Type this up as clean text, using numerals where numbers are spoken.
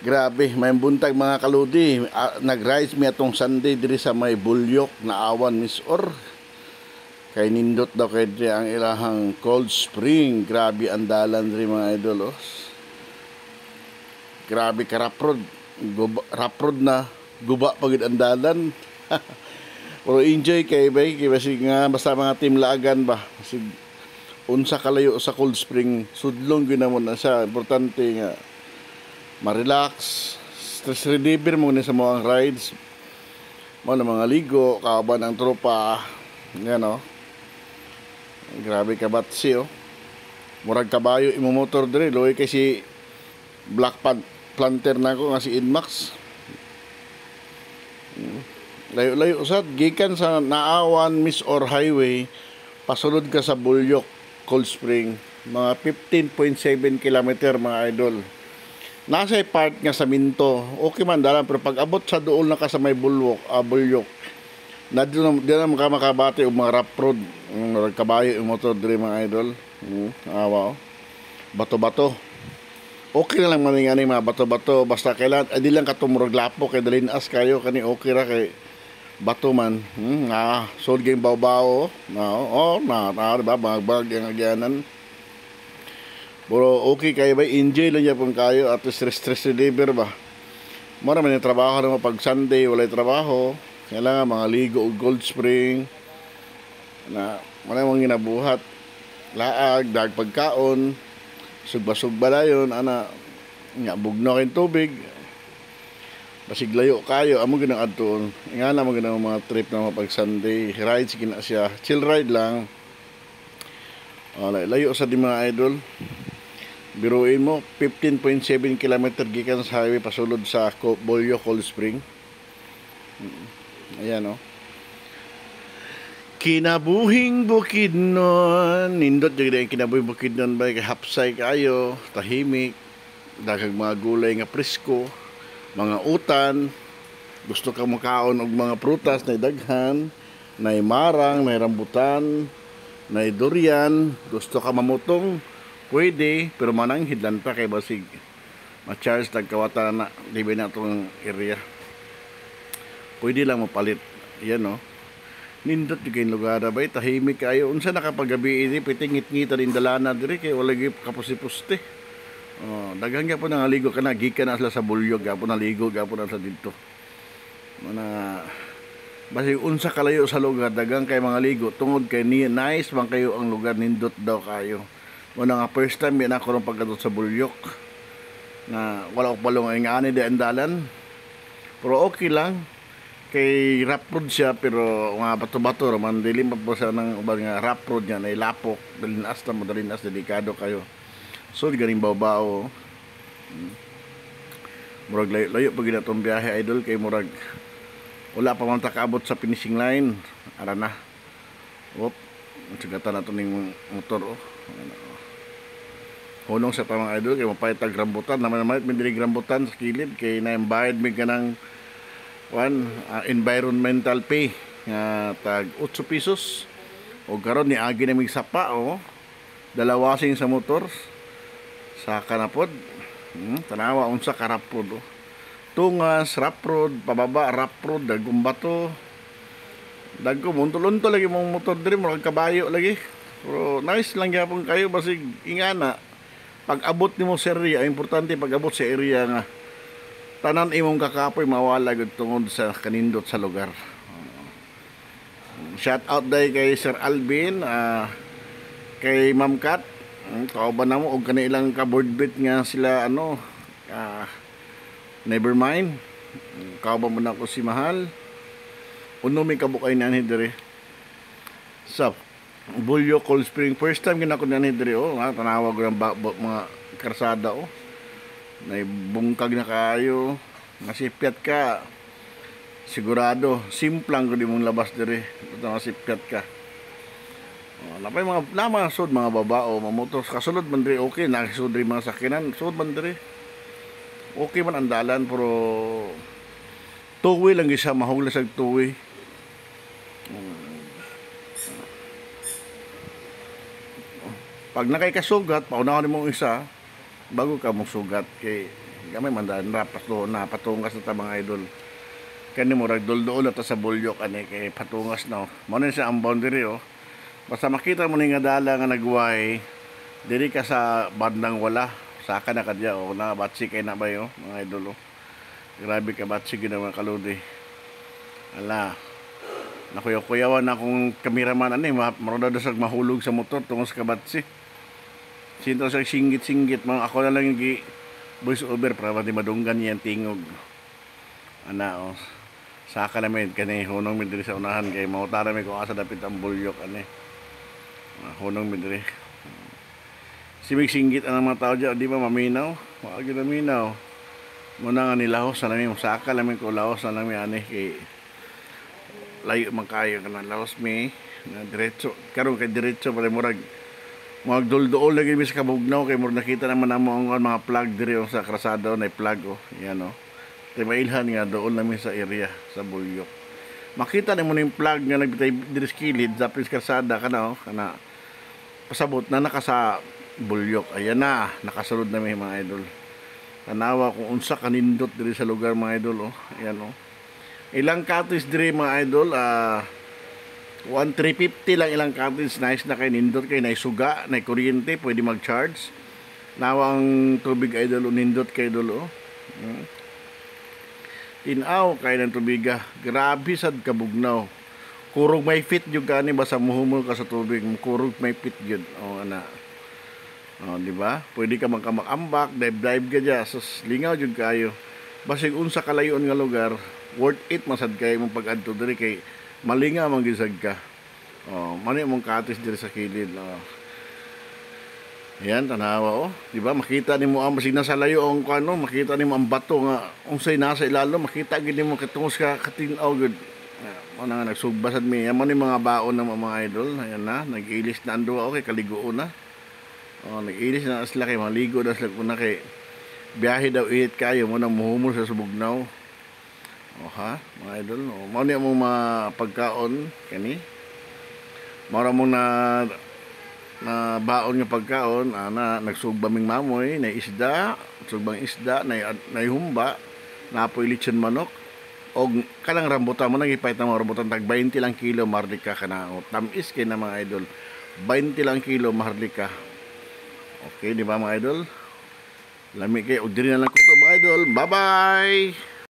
Grabe, may buntag mga kaludi. Nag-rise mi atong Sunday diri sa may Bulyok na awan Miss Or. Kay nindot daw kay diri ang ilahang cold spring. Grabe ang dalan diri mga idol. Oh. Grabe ka raprod. Raprod na guba pagid ang dalan. Pero enjoy kay bay kay basig nga basta mga team laagan ba. Basig unsa kalayo sa cold spring sudlong ginamon na siya. Importante nga ma-relax, stress reliever mo ni sa mga rides mo na mga ligo, kaban ang tropa yan o, grabe ka batsi o, murag kabayo imo motor diri, loy kay si Black Planter na ko nga si Inmax. Layo-layo usad, gikan sa Naawan Miss Or Highway, pasulod ka sa Bulyok, Cold Spring, mga 15.7 kilometer mga idol. Nasa part nga sa Minto, okay man dalan, pero pag abot sa dool na ka sa may Bulyok, na doon na makabati o mga rough road, kabayo yung motor diri mga idol. Awa o. Bato-bato. Okay na lang maningani mga bato-bato, basta kailan, di lang katumurog lapo, kay dalinas kayo, kani okay ra kay bato man. Sold game baw-baw, diba, bag yung agyanan. Pero okay kayo ba? Enjoy lang niya pong kayo at stress reliever ba? Mara man yung trabaho naman pag Sunday, wala yung trabaho. Kailangan mga ligo o Cold Spring. Wala mong ginabuhat. Laag, dag pagkaon. Sugba-sugba na yun. Nga bugno kayong tubig. Basig layo kayo. Amo ginang adtoon. Nga na mo ginang mga trip na pag Sunday. Ride, sige na siya. Chill ride lang. Layo sa di mga idol. Biruin mo, 15.7 km gikan sa highway pasulod sa Bulyok Cold Spring. Ayan o. Kinabuhing Bukidnon. Nindot yung kinabuhing Bukidnon ba? Hapsay kayo, tahimik, daghang mga gulay nga presko, mga utan, gusto ka makaon og mga prutas na daghan, na marang, na rambutan, na durian, gusto ka mamutong, pwede, pero manang hidlan pa kay basig ma-charge tagkawata na libe na itong area. Pwede lang mapalit. Yan no. Nindot yung kayong lugar ba? Tahimik kayo. Unsa nakapagabi ini, pitingit-ngita rin dalana diri kay wala gyud kapusi-puste. Daghang gyapon nga ligo ka na, gikan na sila sa Bulyog, gyapon na ligo, gyapon na sa didto. Basig unsa kalayo sa lugar, daghang kay mga ligo tungod kay nice man kayo ang lugar, nindot daw kayo. Muna nga first time yan ako nung pagkadot sa Bulyok na wala ko palong ay nga ani di andalan, pero okay lang kay rough road siya, pero mga bato-bato man dilim pa po siya ng ubang nga rough road niya na ilapok dalinas na mo, dalinas delikado kayo, so ganing baw-baw. Murag layo pag ginatong biyahe idol, kay murag wala pa man takaabot sa finishing line, ara na sugatan na ito ng motor hunong sa tamang idol kay mapaytag rambutan naman mindiri rambutan sa kilid kay na-bayad mi kanang environmental pay nga tag 8 pesos o karon ni agi na mig sapa dalawasing sa motor sa kanapod. Tanawa unsa karapod tungas raprod pababa raprod dagong bato dagko muntulunto lagi mong motor diri murag kabayo lagi, pero nice lang gyapon kayo basig ingana pag abot nimo sa area. Importante pag abot sa area nga tanan imong kakapoy mawala gud tungod sa kanindot sa lugar. Shout out day kay Sir Alvin, kay Ma'am Kat, kauban namo og kanilang ka board bet nga sila never mind. Kauban mo na ko si Mahal. Uno may kabukay na ni dire sa Bulyok Cold Spring. First time gina ko na ni dire tanawag ko ng mga karsada naibungkag na kayo, nasipyat ka, sigurado simplang ko di mong labas dire basta masipyat ka. Napay mga namasod mga babao mamotor kasulod man dire, okay nakisud dire mga sakinan sud man dire, okay man ang dalan, pero two-way lang isa, mahuglas ang two-way. Pag nakay kasugat, paunahan mo isa bago ka mong sugat, kay gamay mandan na patungas na ta mga idol. Kani mo rag dulduol na ta sa bulyok ani kay patungas na. Mao ni siya ang boundary oh. Basta makita mo ni nga dala nga nagway diri ka sa bandang wala. Saka na kadya oh na batsi kay na ba yo mga idol oh. Grabe ka batsi gid mga kaludi. Ala. Nakuyaw-kuyawan na akong kameraman ani maroda sa mahulog sa motor tungod sa kabatsi. Sinto sa singgit-singgit mga ako na lang gi voice over para di madunggan yan tingog. Ana oh. Saka namin kani hunong mi diri sa unahan kay mautara mi kung asa dapit ang bulyok ani. Hunong mi diri. Simig singgit ang mga tao diyan di ba maminaw? Wa gyud maminaw. Muna nga nilahos na namin saka namin ko lahos na namin ani kay layo man kayo kana lahos mi na diretso karon kay diretso pala murag magdulduol lagi mi sa kabugnaw kay murag nakita naman namo ang mga plug diri sa krasado na plug oh yan oh kay mailhan nga dool namin sa area sa bulyok makita nimo ning plug nga nagbitay diri sa kilid sa krasada kana oh kana pasabot na naka sa bulyok ayan na nakasulod na mi mga idol tanawa kung unsa kanindot diri sa lugar mga idol oh ayan oh ilang cottage diri mga idol 1,350 lang ilang cottage nice na kay nindot kay naisuga na kuryente pwede mag-charge nawang tubig idol nindot kay idol oh tinaw kay ng tubiga grabe sad kabugnaw kurog may fit jud gani basta muhumol ka sa tubig kurog may fit jud oh ana oh di ba pwede ka magkamakambak dive ka dya sus lingaw jud kayo basig unsa kalayon nga lugar worth it masad kay mong pag-adto diri kay malinga man gisag ka. Oh, mani mong katis diri sa kilid. Oh. Ayan, tanawa oh. Di ba makita nimo ang basig nasa layo ang kuno, makita nimo ang bato nga unsay nasa ilalo, makita gid nimo katungos ka katinaw gud. Mo na nga nagsugbasad mi. Yan man mga baon ng mga idol. Ayan na, nag-ilis na ando okay, kaliguon na. Oh, nag-ilis na sila kay maligo na sila kuna kay biyahe daw ihit kayo mo nang muhumol sa subugnaw. Oh ha, mga idol, oh, mao ni among mga pagkaon kani. Mao ra mong na baon nga pagkaon ana nagsugbaming mamoy, na isda, sugbang isda, na humba, napoy lechon manok og kanang rambutan mo nang ipait na mga rambutan tag 20 lang kilo maharlika kana. Oh, tamis kay na mga idol. 20 lang kilo maharlika. Okay, di ba mga idol? Lami kay og diri na lang ko to mga idol. Bye-bye.